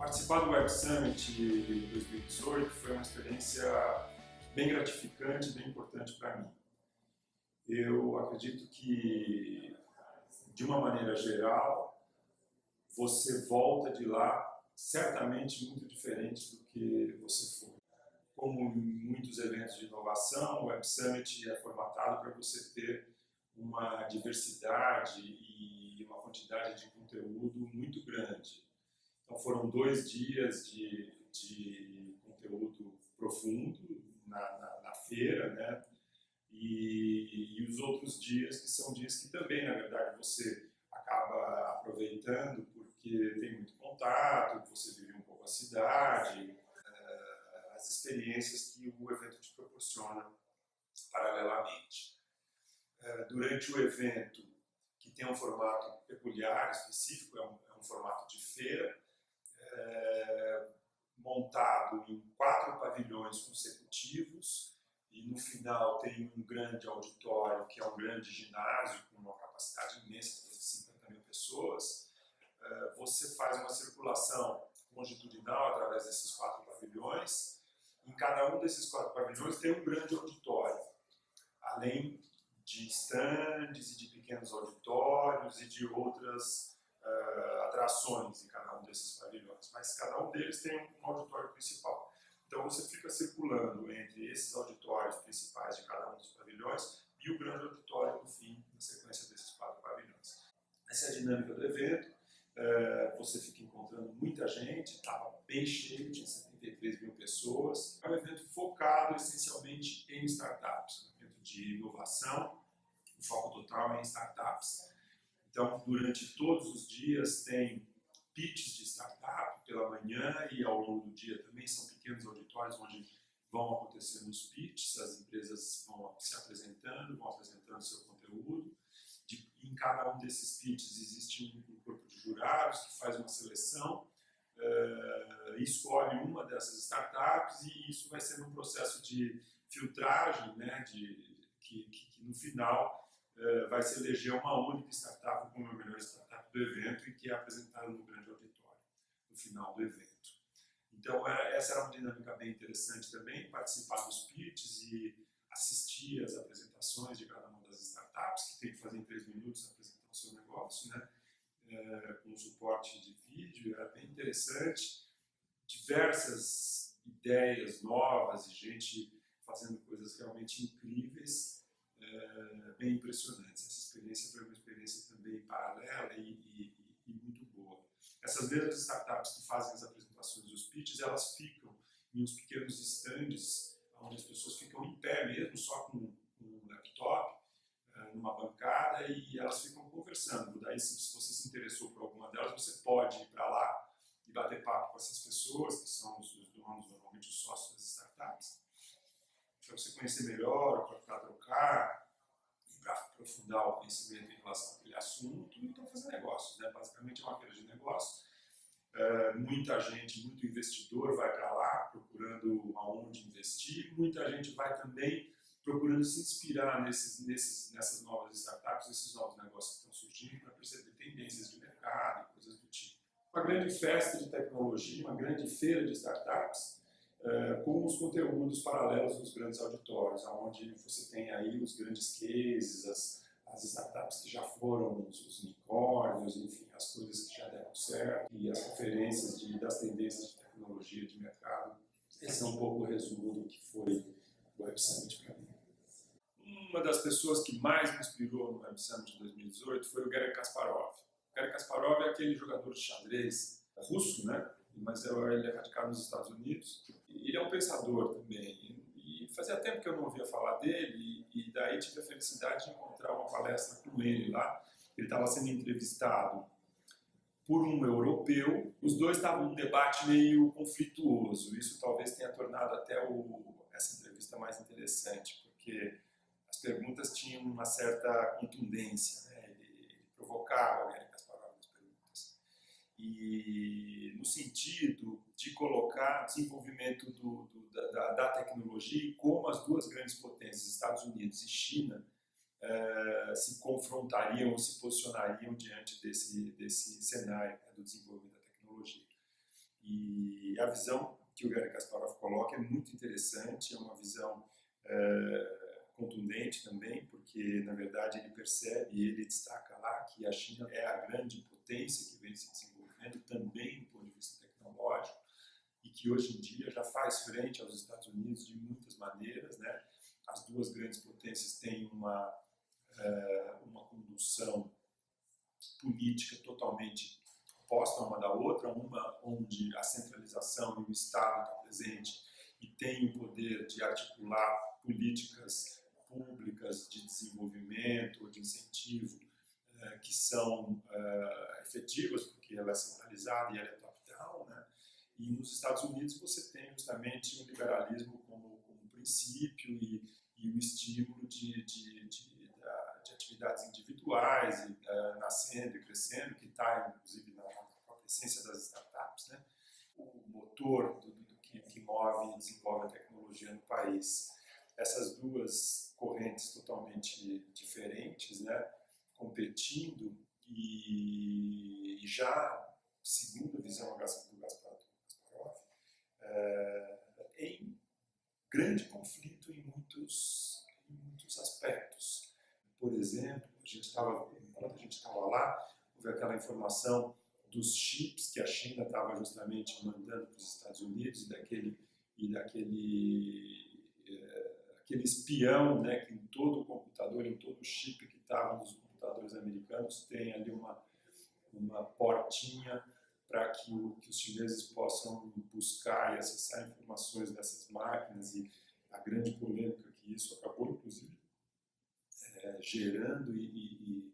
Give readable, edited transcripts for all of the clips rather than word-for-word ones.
Participar do Web Summit 2018 foi uma experiência bem gratificante, bem importante para mim. Eu acredito que, de uma maneira geral, você volta de lá certamente muito diferente do que você foi. Como em muitos eventos de inovação, o Web Summit é formatado para você ter uma diversidade e uma quantidade de conteúdo muito grande. Então foram 2 dias de conteúdo profundo na feira, né? E os outros dias que são dias que também, na verdade, você acaba aproveitando porque tem muito contato, você vive um pouco a cidade, as experiências que o evento te proporciona paralelamente. Durante o evento, que tem um formato peculiar, específico, é um formato de feira, montado em 4 pavilhões consecutivos, e no final tem um grande auditório, que é um grande ginásio com uma capacidade imensa de 50 mil pessoas. Você faz uma circulação longitudinal através desses 4 pavilhões. Em cada um desses 4 pavilhões tem um grande auditório, além de estandes e de pequenos auditórios e de outras atrações em cada um desses pavilhões, mas cada um deles tem um auditório principal. Então você fica circulando entre esses auditórios principais de cada um dos pavilhões e o grande auditório no fim, na sequência desses 4 pavilhões. Essa é a dinâmica do evento. Você fica encontrando muita gente, estava bem cheio, tinha 73 mil pessoas. É um evento focado essencialmente em startups, um evento de inovação, o foco total é em startups. Então, durante todos os dias tem pitches de startup pela manhã e ao longo do dia também são pequenos auditórios onde vão acontecendo os pitches, as empresas vão se apresentando, vão apresentando seu conteúdo. Em cada um desses pitches existe um corpo de jurados que faz uma seleção, escolhe uma dessas startups e isso vai ser um processo de filtragem, né, que no final vai se eleger uma única startup como a melhor startup do evento e que é apresentada no grande auditório no final do evento. Então essa era uma dinâmica bem interessante também, participar dos pitches e assistir às apresentações de cada uma das startups, que tem que fazer em 3 minutos apresentar o seu negócio, né? Com suporte de vídeo, era bem interessante. Diversas ideias novas e gente fazendo coisas realmente incríveis, bem impressionantes. Essa experiência foi uma experiência também paralela e muito boa. Essas mesmas startups que fazem as apresentações dos pitches, elas ficam em uns pequenos estandes, onde as pessoas ficam em pé mesmo, só com um laptop, numa bancada, e elas ficam conversando. Daí, se você se interessou por alguma delas, você pode ir para lá e bater papo com essas pessoas, que são os donos, normalmente os sócios das startups, para você conhecer melhor, para trocar, e para aprofundar o conhecimento em relação àquele assunto, e para fazer negócios, né? Basicamente é uma feira de negócios. Muita gente, muito investidor vai para lá procurando aonde investir, muita gente vai também procurando se inspirar nessas novas startups, nesses novos negócios que estão surgindo, para perceber tendências de mercado e coisas do tipo. Uma grande festa de tecnologia, uma grande feira de startups, com os conteúdos paralelos dos grandes auditórios, onde você tem aí os grandes cases, as startups que já foram os unicórnios, enfim, as coisas que já deram certo e as conferências das tendências de tecnologia de mercado. Esse é um pouco o resumo do que foi o Web Summit para mim. Uma das pessoas que mais me inspirou no Web Summit de 2018 foi o Garry Kasparov. O Garry Kasparov é aquele jogador de xadrez russo, né? Mas ele é radicado nos Estados Unidos. Ele é um pensador também. E fazia tempo que eu não ouvia falar dele, e daí tive a felicidade de encontrar uma palestra com ele lá. Ele estava sendo entrevistado por um europeu. Os dois estavam num debate meio conflituoso. Isso talvez tenha tornado até essa entrevista mais interessante, porque as perguntas tinham uma certa contundência, né? Ele provocava o Garry Kasparov nas perguntas. E no sentido de colocar o desenvolvimento da tecnologia e como as duas grandes potências, Estados Unidos e China, se confrontariam ou se posicionariam diante desse cenário, né, do desenvolvimento da tecnologia. E a visão que o Garry Kasparov coloca é muito interessante, é uma visão contundente também, porque na verdade ele percebe e ele destaca lá que a China é a grande potência que vem se desenvolvendo também do ponto de vista tecnológico e que hoje em dia já faz frente aos Estados Unidos de muitas maneiras, né? As duas grandes potências têm uma condução política totalmente oposta uma da outra, uma onde a centralização e o Estado está presente e tem o poder de articular políticas públicas de desenvolvimento ou de incentivo que são efetivas, porque ela é centralizada e ela é top-down, né? E nos Estados Unidos você tem justamente o liberalismo como princípio e o estímulo de atividades individuais, nascendo e crescendo, que está inclusive na própria essência das startups, né? O motor do que move e desenvolve a tecnologia no país. Essas duas correntes totalmente diferentes, né? Competindo e já, segundo a visão do Kasparov, em grande conflito em muitos aspectos. Por exemplo, quando a gente estava lá, houve aquela informação dos chips que a China estava justamente mandando para os Estados Unidos e aquele espião, né, que em todo o computador, em todo o chip que estava nos computadores americanos tem ali uma portinha para que os chineses possam buscar e acessar informações dessas máquinas, e a grande polêmica que isso acabou, inclusive, gerando e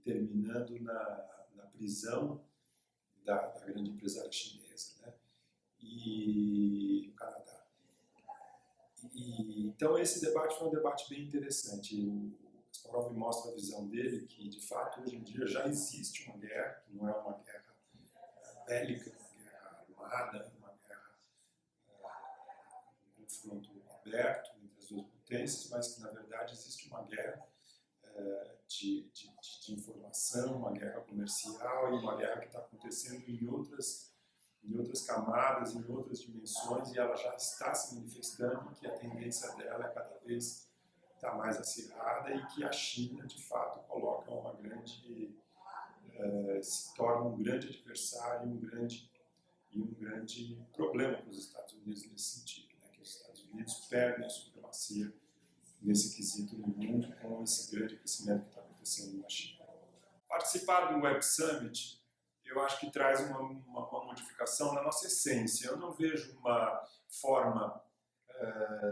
terminando na prisão da grande empresária chinesa, né? E no Canadá. Então esse debate foi um debate bem interessante. O Kasparov mostra a visão dele que, de fato, hoje em dia já existe uma guerra, que não é uma guerra bélica, uma guerra armada, uma guerra um confronto aberto entre as duas potências, mas que, na verdade, existe uma guerra de informação, uma guerra comercial e uma guerra que está acontecendo em outras camadas, em outras dimensões, e ela já está se manifestando, que a tendência dela é cada vez estar mais acirrada e que a China, de fato, coloca se torna um grande adversário e um grande problema para os Estados Unidos nesse sentido, né? Que os Estados Unidos perdem a supremacia nesse quesito no mundo com esse grande crescimento que está acontecendo na China. Participar do Web Summit, eu acho que traz uma modificação na nossa essência. Eu não vejo uma forma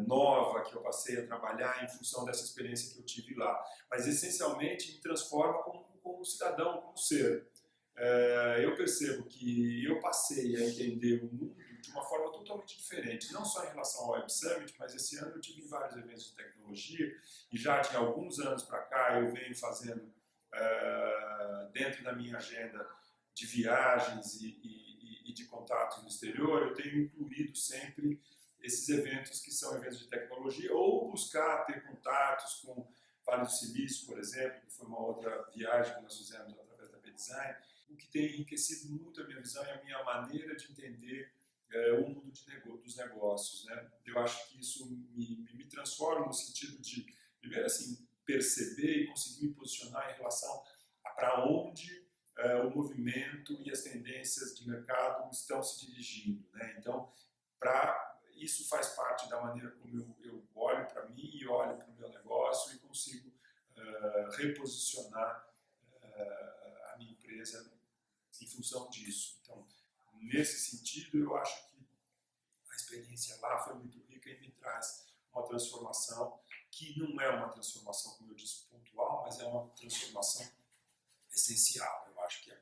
nova que eu passei a trabalhar em função dessa experiência que eu tive lá, mas essencialmente me transforma como cidadão, como ser. Eu percebo que eu passei a entender o mundo de uma forma totalmente diferente, não só em relação ao Web Summit, mas esse ano eu tive em vários eventos de tecnologia e já de alguns anos para cá eu venho fazendo dentro da minha agenda de viagens e de contatos no exterior, eu tenho incluído sempre esses eventos que são eventos de tecnologia, ou buscar ter contatos com Vale do Silício, por exemplo, que foi uma outra viagem que nós fizemos através da B-Design, o que tem enriquecido muito a minha visão e a minha maneira de entender o mundo dos negócios, né? Eu acho que isso me transforma no sentido de, primeiro, assim, perceber e conseguir me posicionar em relação a para onde o movimento e as tendências de mercado estão se dirigindo, né? Então, isso faz parte da maneira como eu olho para mim e olho para o meu negócio e consigo reposicionar a minha empresa em função disso. Então, nesse sentido, eu acho que a experiência lá foi muito rica e me traz uma transformação que não é uma transformação, como eu disse, pontual, mas é uma transformação essencial. Eu acho que é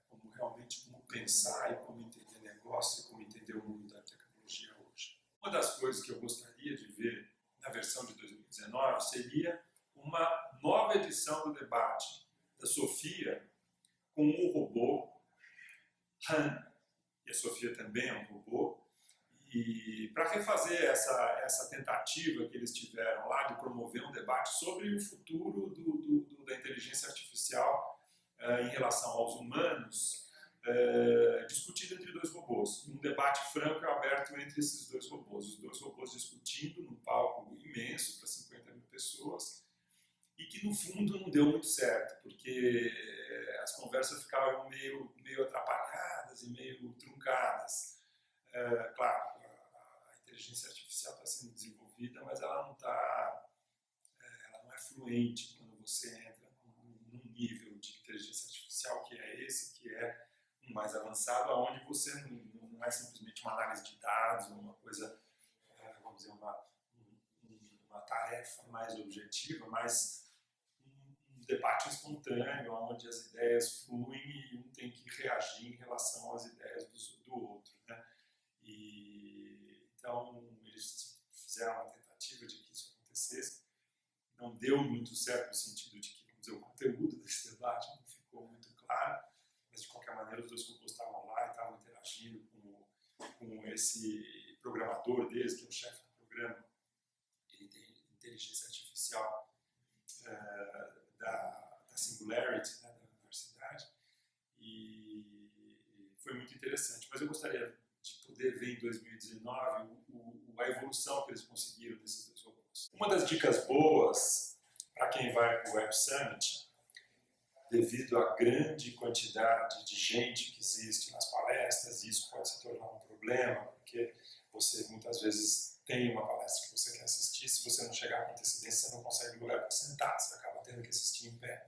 como realmente como pensar e como entender negócio e como entender o mundo da tecnologia hoje. Uma das coisas que eu gostaria de ver na versão de 2019 seria uma nova edição do debate da Sofia com um robô, Han, e a Sofia também é um robô, e para refazer essa tentativa que eles tiveram lá de promover um debate sobre o futuro da inteligência artificial em relação aos humanos, discutido entre debate franco e aberto entre esses dois robôs. Os dois robôs discutindo num palco imenso para 50 mil pessoas e que, no fundo, não deu muito certo, porque as conversas ficavam meio atrapalhadas e meio truncadas. Claro, a inteligência artificial está sendo desenvolvida, mas ela não é fluente quando você entra num nível de inteligência artificial que é esse, que é um mais avançado, onde você não é simplesmente uma análise de dados, uma coisa, vamos dizer, uma tarefa mais objetiva, mas um debate espontâneo, onde as ideias fluem e um tem que reagir em relação às ideias do outro, né? Então, eles fizeram uma tentativa de que isso acontecesse. Não deu muito certo no sentido de que, vamos dizer, o conteúdo desse debate não ficou muito claro, mas de qualquer maneira os dois robôs estavam lá e estavam interagindo com esse programador deles, que é o chefe do programa de inteligência artificial da Singularity, né, da universidade, e foi muito interessante. Mas eu gostaria de poder ver em 2019 a evolução que eles conseguiram nesses dois robôs. Uma das dicas boas para quem vai para o Web Summit, devido à grande quantidade de gente que existe nas palestras, e isso pode se tornar um problema, porque você muitas vezes tem uma palestra que você quer assistir, se você não chegar com antecedência, você não consegue lugar para sentar, você acaba tendo que assistir em pé.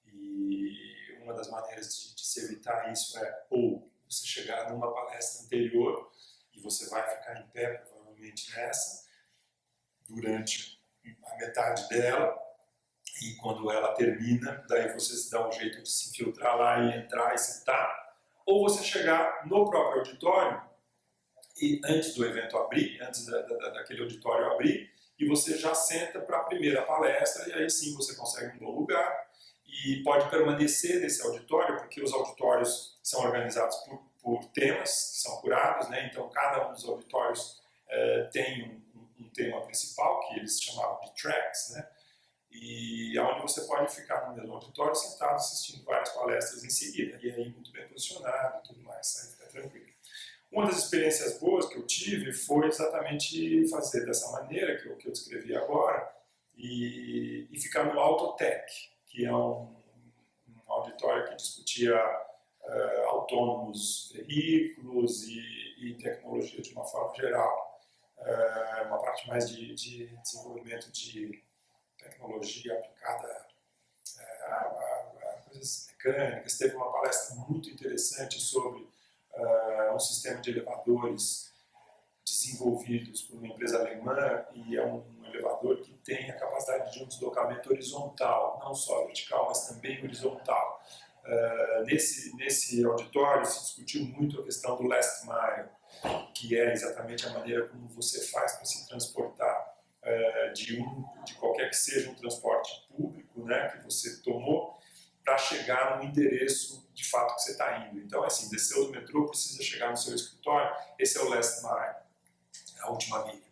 E uma das maneiras de se evitar isso é ou você chegar numa palestra anterior e você vai ficar em pé, provavelmente nessa, durante a metade dela, e quando ela termina, daí você se dá um jeito de se infiltrar lá e entrar e sentar, ou você chegar no próprio auditório e antes do evento abrir, antes daquele auditório abrir, e você já senta para a primeira palestra, e aí sim você consegue um bom lugar e pode permanecer nesse auditório, porque os auditórios são organizados por temas que são curados, né? Então cada um dos auditórios tem um tema principal, que eles chamavam de tracks, né? E onde você pode ficar no mesmo auditório sentado assistindo várias palestras em seguida, e aí muito bem posicionado e tudo mais, aí fica tranquilo. Uma das experiências boas que eu tive foi exatamente fazer dessa maneira que eu descrevi agora e ficar no Autotech, que é um auditório que discutia autônomos veículos e tecnologia de uma forma geral. Uma parte mais de desenvolvimento de tecnologia aplicada a coisas mecânicas. Teve uma palestra muito interessante sobre um sistema de elevadores desenvolvidos por uma empresa alemã, e é um elevador que tem a capacidade de um deslocamento horizontal, não só vertical, mas também horizontal. Nesse auditório se discutiu muito a questão do last mile, que é exatamente a maneira como você faz para se transportar de qualquer que seja um transporte público, né, que você tomou, para chegar no endereço de fato que você está indo. Então, assim, desceu do metrô, precisa chegar no seu escritório, esse é o last mile, a última milha.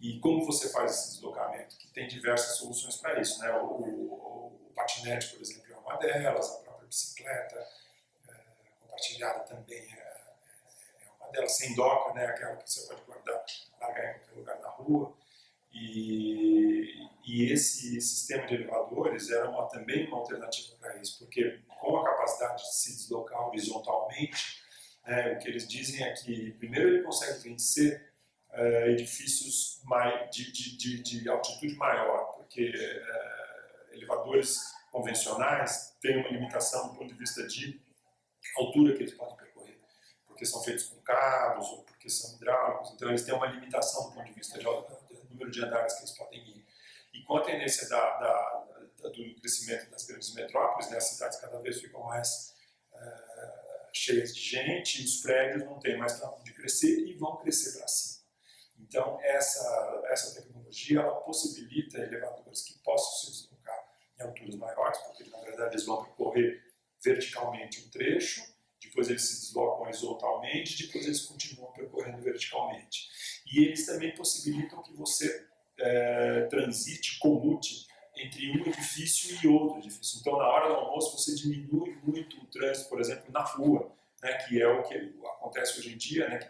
E como você faz esse deslocamento? Que tem diversas soluções para isso, né? O patinete, por exemplo, é uma delas, a própria bicicleta compartilhada também é uma delas, sem doca, né? Aquela que você pode largar em qualquer lugar na rua. E esse sistema de elevadores era também uma alternativa para isso, porque com a capacidade de se deslocar horizontalmente, o que eles dizem é que, primeiro, ele consegue vencer edifícios de altitude maior, porque elevadores convencionais têm uma limitação do ponto de vista de altura que eles podem percorrer, porque são feitos com cabos ou porque são hidráulicos, então eles têm uma limitação do ponto de vista do número de andares que eles podem ir. E com a tendência do crescimento das grandes metrópoles, né, as cidades cada vez ficam mais cheias de gente, e os prédios não têm mais para onde crescer e vão crescer para cima. Então, essa tecnologia ela possibilita elevadores que possam se deslocar em alturas maiores, porque na verdade eles vão percorrer verticalmente um trecho, depois eles se deslocam horizontalmente, depois eles continuam percorrendo verticalmente. E eles também possibilitam que você transite, comute entre um edifício e outro edifício. Então, na hora do almoço, você diminui muito o trânsito, por exemplo, na rua, né, que é o que acontece hoje em dia, né, que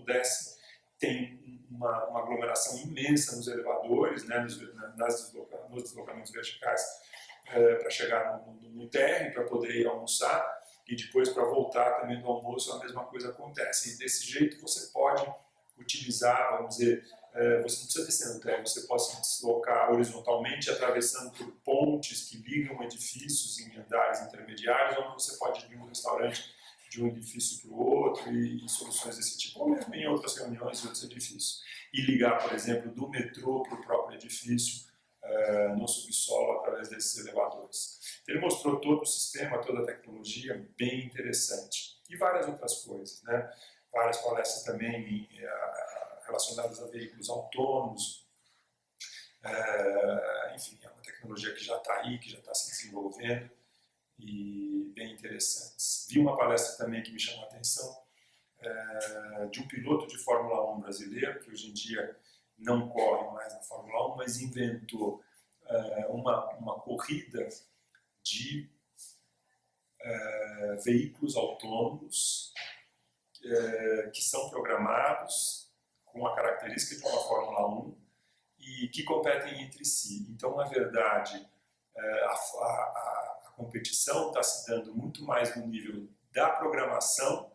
pudesse, tem uma aglomeração imensa nos elevadores, né, nos deslocamentos verticais, para chegar no térreo, para poder ir almoçar, e depois para voltar também do almoço a mesma coisa acontece. E desse jeito você pode utilizar, vamos dizer, você não precisa descer no térreo, você pode se deslocar horizontalmente, atravessando por pontes que ligam edifícios em andares intermediários, onde você pode ir de um restaurante de um edifício para o outro e soluções desse tipo, ou mesmo em outras reuniões em outros edifícios. E ligar, por exemplo, do metrô para o próprio edifício, no subsolo, através desses elevadores. Ele mostrou todo o sistema, toda a tecnologia, bem interessante. E várias outras coisas, né? Várias palestras também relacionadas a veículos autônomos. Enfim, é uma tecnologia que já está aí, que já está se desenvolvendo e bem interessantes. Vi uma palestra também que me chamou a atenção, de um piloto de Fórmula 1 brasileiro, que hoje em dia não corre mais na Fórmula 1, mas inventou uma corrida de veículos autônomos que são programados com a característica de uma Fórmula 1 e que competem entre si. Então, na verdade, a competição está se dando muito mais no nível da programação,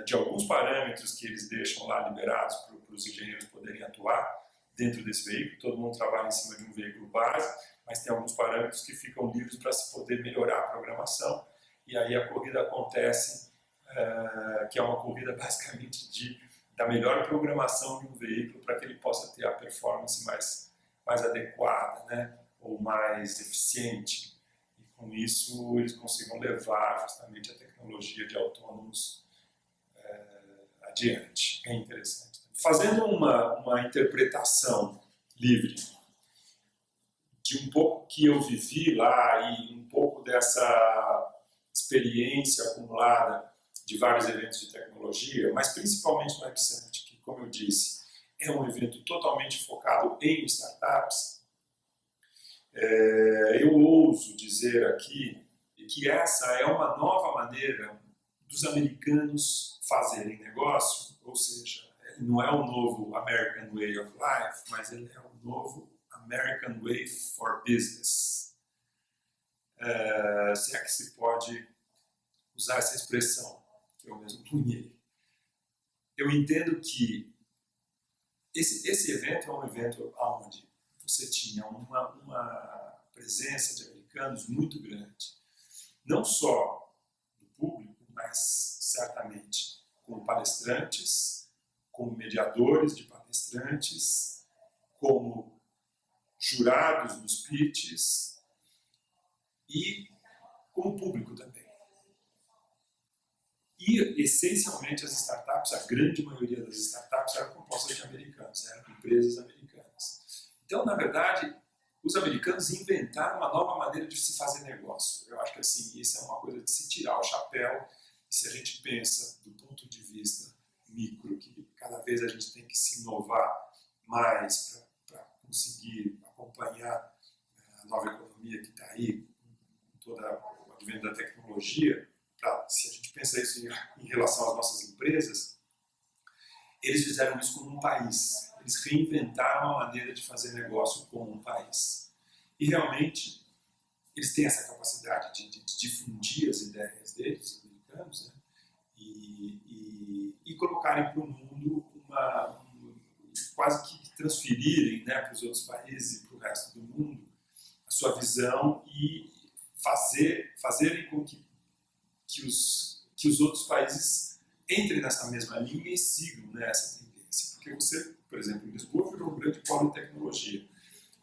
de alguns parâmetros que eles deixam lá liberados para os engenheiros poderem atuar dentro desse veículo. Todo mundo trabalha em cima de um veículo base, mas tem alguns parâmetros que ficam livres para se poder melhorar a programação. E aí a corrida acontece, que é uma corrida basicamente da melhor programação de um veículo para que ele possa ter a performance mais adequada, né? Ou mais eficiente. E com isso eles consigam levar justamente a tecnologia de autônomos adiante. É interessante. Fazendo uma interpretação livre de um pouco que eu vivi lá e um pouco dessa experiência acumulada de vários eventos de tecnologia, mas principalmente no Web Summit, que, como eu disse, é um evento totalmente focado em startups, eu ouso dizer aqui que essa é uma nova maneira dos americanos fazerem negócio, ou seja, ele não é o novo American Way of Life, mas ele é o novo American Way for Business. Se é que se pode usar essa expressão, que eu mesmo cunhei. Eu entendo que esse evento é um evento onde você tinha uma presença de americanos muito grande, não só do público, mas certamente como palestrantes, como mediadores de palestrantes, como jurados nos pitches e como público também. E, essencialmente, as startups, a grande maioria das startups eram compostas de americanos, eram empresas americanas. Então, na verdade, os americanos inventaram uma nova maneira de se fazer negócio. Eu acho que assim, isso é uma coisa de se tirar o chapéu. E se a gente pensa do ponto de vista micro, que cada vez a gente tem que se inovar mais para conseguir acompanhar a nova economia que está aí, com todo o advento da tecnologia, se a gente pensa isso em relação às nossas empresas, eles fizeram isso como um país. Eles reinventaram a maneira de fazer negócio como um país. E realmente, eles têm essa capacidade de difundir as ideias deles, os americanos, né? E colocarem para o mundo, quase que transferirem, né, para os outros países e para o resto do mundo a sua visão e fazerem com que os outros países entrem nessa mesma linha e sigam, né, essa tendência. Porque você, por exemplo, em Lisboa virou um grande polo de tecnologia.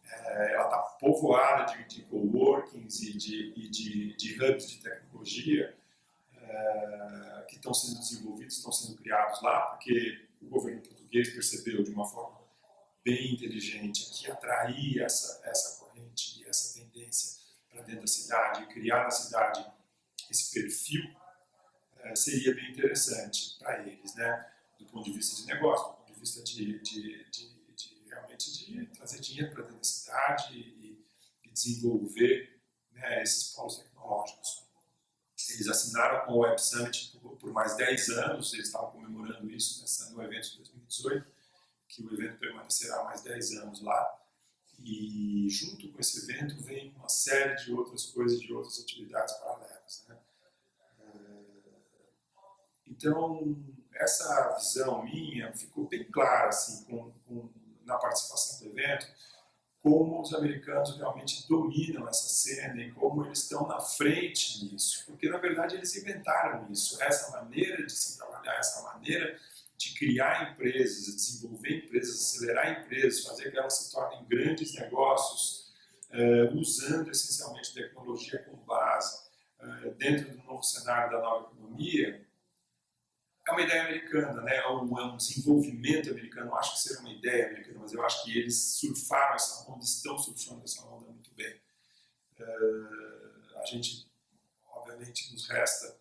Ela está povoada de coworkings e de hubs de tecnologia que estão sendo desenvolvidos, estão sendo criados lá, porque o governo português percebeu de uma forma bem inteligente que atrair essa corrente e essa tendência para dentro da cidade e criar na cidade esse perfil seria bem interessante para eles, né? Do ponto de vista de negócio, do ponto de vista realmente de trazer dinheiro para dentro da cidade e desenvolver, né, esses polos tecnológicos. Eles assinaram com o Web Summit por mais 10 anos, eles estavam comemorando isso no evento de 2018, que o evento permanecerá mais 10 anos lá. E junto com esse evento vem uma série de outras coisas, de outras atividades paralelas, né? Então, essa visão minha ficou bem clara assim, na participação do evento, como os americanos realmente dominam essa cena e como eles estão na frente nisso. Porque, na verdade, eles inventaram isso, essa maneira de se trabalhar, essa maneira de criar empresas, desenvolver empresas, acelerar empresas, fazer que elas se tornem grandes negócios, usando essencialmente tecnologia como base, dentro do novo cenário da nova economia. É uma ideia americana, né? É um desenvolvimento americano. Eu acho que seria uma ideia americana, mas eu acho que eles surfaram essa onda, estão surfando essa onda muito bem. A gente, obviamente, nos resta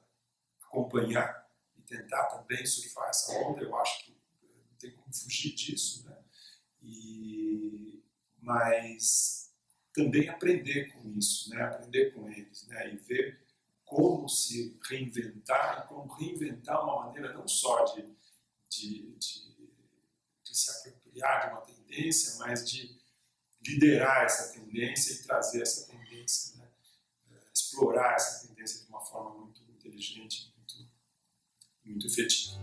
acompanhar e tentar também surfar essa onda. Eu acho que não tem como fugir disso, né? Mas também aprender com isso, né? Aprender com eles, né? E ver como se reinventar, e como reinventar uma maneira não só de se apropriar de uma tendência, mas de liderar essa tendência e trazer essa tendência, né? Explorar essa tendência de uma forma muito inteligente, muito efetiva.